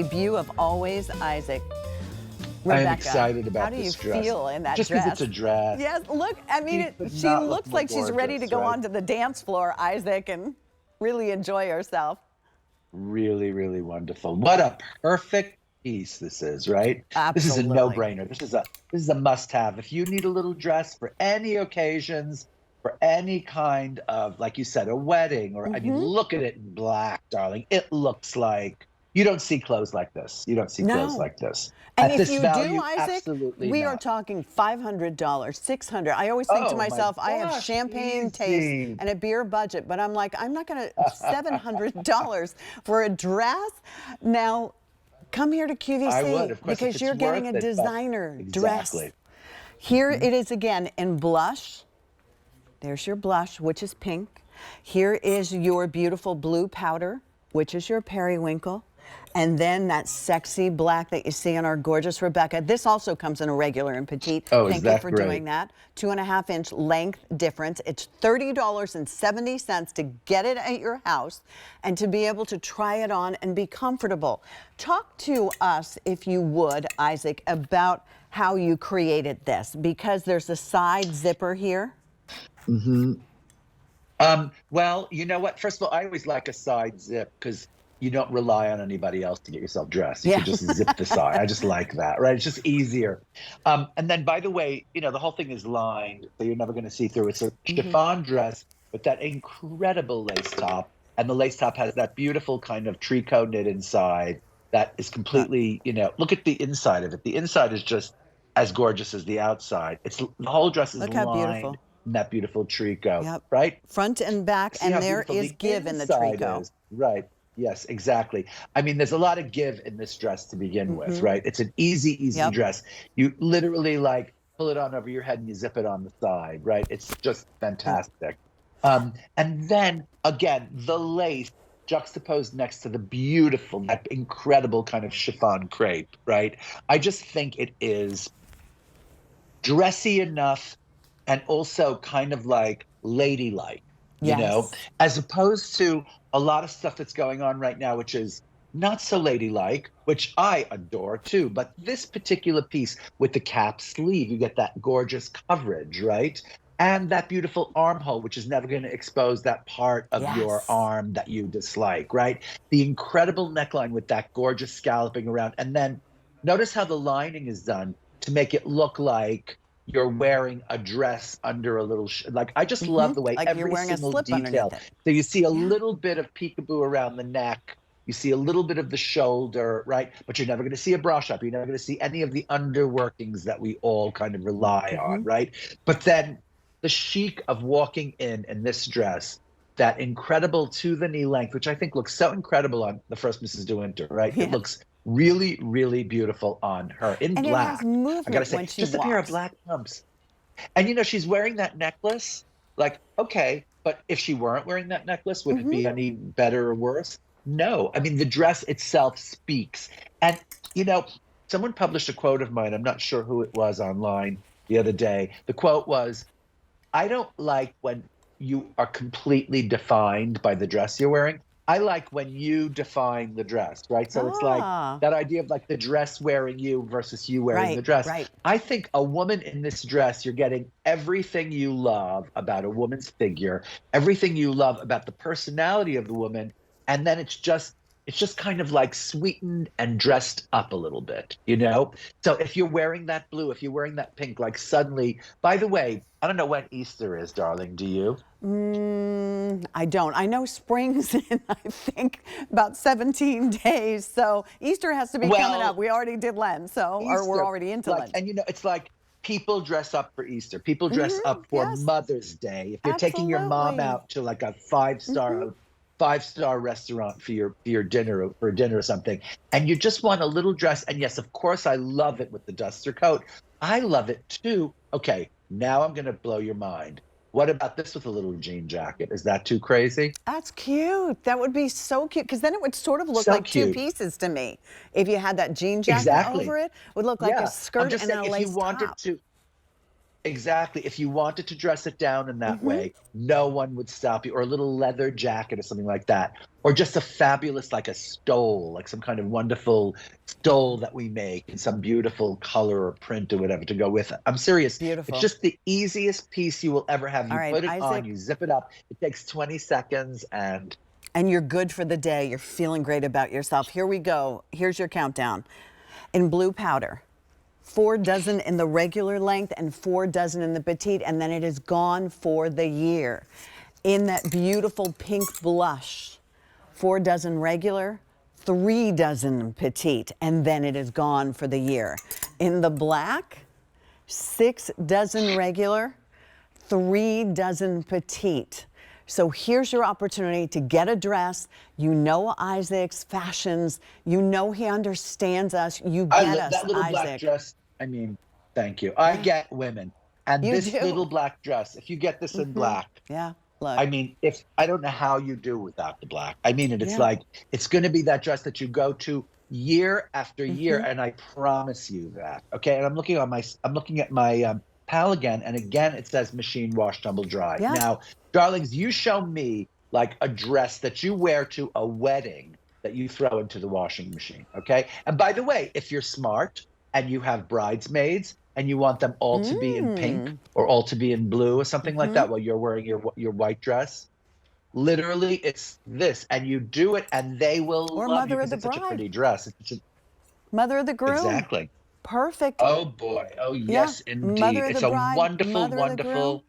debut of Always Isaac. I Rebecca, am excited about this this dress. How do dress. you feel in that Just dress? because it's a dress. Yes, look, I mean, she looks like she's ready to go onto the dance floor, Isaac, and really enjoy herself. Really, really wonderful. What a perfect piece this is, right? Absolutely. This is a no-brainer. This is a must-have. If you need a little dress for any occasions, for any kind of, like you said, a wedding, or I mean, look at it in black, darling. It looks like you don't see clothes like this. You don't see clothes like this. And At if this you value, do, Isaac, absolutely we not. are talking $500, $600. I always think to myself, I have champagne taste and a beer budget, but I'm like, I'm not going to $700 for a dress. Now, come here to QVC I would, of course, because you're getting a designer dress. Exactly. Here it is again in blush. There's your blush, which is pink. Here is your beautiful blue powder, which is your periwinkle. And then that sexy black that you see on our gorgeous Rebecca. This also comes in a regular and petite. Oh, Thank is that you for great? doing that. 2.5-inch length difference. It's $30.70 to get it at your house and to be able to try it on and be comfortable. Talk to us, if you would, Isaac, about how you created this, because there's a side zipper here. Well, you know what? First of all, I always like a side zip because you don't rely on anybody else to get yourself dressed. You can just zip the side. I just like that, right? It's just easier. And then, by the way, you know, the whole thing is lined, so you're never going to see through. It's a chiffon dress with that incredible lace top. And the lace top has that beautiful kind of tricot knit inside that is completely, you know, look at the inside of it. The inside is just as gorgeous as the outside. The whole dress is lined in that beautiful tricot, right? Front and back, and there is give in the tricot. Right. Yes, exactly. I mean, there's a lot of give in this dress to begin with, right? It's an easy dress. You literally like pull it on over your head and you zip it on the side, right? It's just fantastic. And then again, the lace juxtaposed next to the beautiful, that incredible kind of chiffon crepe, right? I just think it is dressy enough and also kind of like ladylike, you know, as opposed to a lot of stuff that's going on right now, which is not so ladylike, which I adore too. But this particular piece with the cap sleeve, you get that gorgeous coverage, right? And that beautiful armhole, which is never going to expose that part of your arm that you dislike, right? The incredible neckline with that gorgeous scalloping around. And then notice how the lining is done to make it look like you're wearing a dress under a little, like, I just love the way every single detail. So you see a little bit of peekaboo around the neck. You see a little bit of the shoulder, right? But you're never going to see a bra strap. You're never going to see any of the underworkings that we all kind of rely on, right? But then the chic of walking in this dress, that incredible to the knee length, which I think looks so incredible on the first Mrs. De Winter, right? It looks really, really beautiful on her in black. I gotta say, just a pair of black pumps. And you know, she's wearing that necklace. Like, okay, but if she weren't wearing that necklace, would it be any better or worse? No. I mean, the dress itself speaks. And you know, someone published a quote of mine. I'm not sure who it was online the other day. The quote was, "I don't like when you are completely defined by the dress you're wearing. I like when you define the dress," right? So it's like that idea of like the dress wearing you versus you wearing the dress. I think a woman in this dress, you're getting everything you love about a woman's figure, everything you love about the personality of the woman, and then it's just kind of like sweetened and dressed up a little bit, you know? So if you're wearing that blue, if you're wearing that pink, like suddenly, by the way, I don't know when Easter is, darling. Do you? I don't. I know spring's in, I think, about 17 days. So Easter has to be coming up. We already did Lent, so, or we're already into Lent. And you know, it's like people dress up for Easter. People dress up for Mother's Day. If you're taking your mom out to like a five-star restaurant for your dinner or something, and you just want a little dress. And yes, of course, I love it with the duster coat. I love it too. Okay, now I'm going to blow your mind. What about this with a little jean jacket? Is that too crazy? That's cute. That would be so cute, because then it would sort of look like two pieces to me. If you had that jean jacket over it, it would look like a skirt and a lace top. Exactly. If you wanted to dress it down in that way, no one would stop you, or a little leather jacket or something like that. Or just a fabulous, like a stole, like some kind of wonderful stole that we make in some beautiful color or print or whatever to go with it. I'm serious. It's Beautiful. just the easiest piece you will ever have. All You right, put it on, Isaac, you zip it up. It takes 20 seconds and and you're good for the day. You're feeling great about yourself. Here we go. Here's your countdown. In blue powder, 4 dozen in the regular length and 4 dozen in the petite, and then it is gone for the year. In that beautiful pink blush, 4 dozen regular, 3 dozen petite, and then it is gone for the year. In the black, 6 dozen regular, 3 dozen petite. So here's your opportunity to get a dress. You know Isaac's fashions. You know he understands us. You I get love us, that little black Isaac. dress. I mean, thank you. I get women. And You this do. little black dress, if you get this in black, Yeah, look. I mean, if I don't know how you do without the black. I mean it. It's Yeah. like it's going to be that dress that you go to year after year, and I promise you that. Okay, and I'm looking at my pal again, and again it says machine wash, tumble dry. Yeah. Now, darlings, you show me like a dress that you wear to a wedding that you throw into the washing machine. Okay, and by the way, if you're smart and you have bridesmaids and you want them all to be in pink or all to be in blue or something like that while you're wearing your white dress, literally it's this, and you do it and they will Or love you mother of because the it's such a bride. pretty dress. Mother of the groom. Exactly. Perfect. Oh boy. Oh Yeah. yes, indeed. Mother of It's the a bride, wonderful, mother of the groom. wonderful.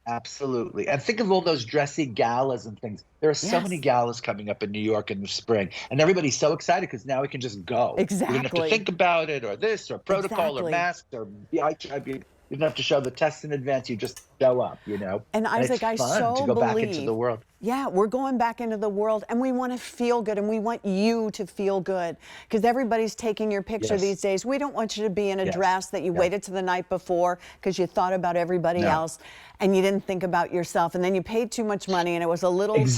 Absolutely. And think of all those dressy galas and things. There are so many Yes. galas coming up in New York in the spring, and everybody's so excited because now we can just go. You don't have to Exactly. think about it or this or protocol or Exactly. masks or HIV. You don't have to show the test in advance. You just show up, And And it's Isaac, I fun to so go back into believe, the world. yeah, we're going back into the world and we want to feel good and we want you to feel good because everybody's taking your picture Yes. these days. We don't want you to be in a Yes. dress that you Yes. waited to the night before because you thought about everybody No. else and you didn't think about yourself, and then you paid too much money and it was a little tight or it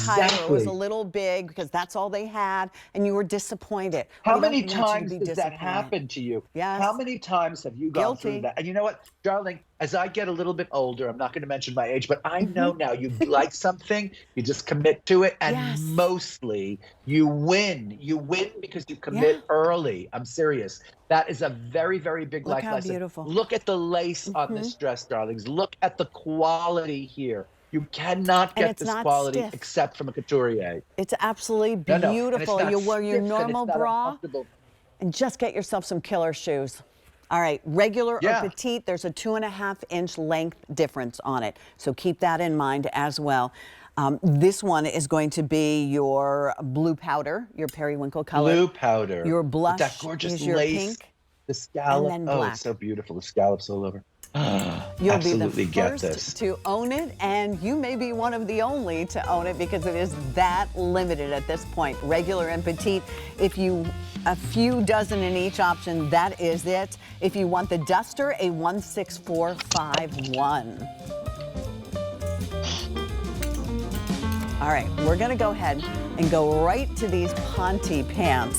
was a Exactly. little big because that's all they had and you were disappointed. How We don't many want you to times be does that disappointed. happen to you? Yes. How many times have you gone through Guilty. that? And you know what, darling, as I get a little bit older, I'm not going to mention my age, but I know now you like something, you just commit to it, and Yes. mostly you win. You win because you commit early. I'm serious. That is a very, very big Look life how lesson. beautiful. Look at the lace on this dress, darlings. Look at the quality here. You cannot And get it's this not quality stiff. except from a couturier. It's absolutely No, no, and it's beautiful. not You wear your stiff and normal it's not bra uncomfortable. and just get yourself some killer shoes. All right, regular Yeah. or petite, there's a 2.5-inch length difference on it. So keep that in mind as well. This one is going to be your blue powder, your periwinkle color. Blue powder. Your With blush that gorgeous is your lace. pink. The scallop. then Oh, black. it's so beautiful. The scallops all over. You'll Absolutely be the get first this. to own it, and you may be one of the only to own it because it is that limited at this point. Regular and petite. If you a few dozen in each option, that is it. If you want the duster, a 16451. All right, we're going to go ahead and go right to these Ponte pants.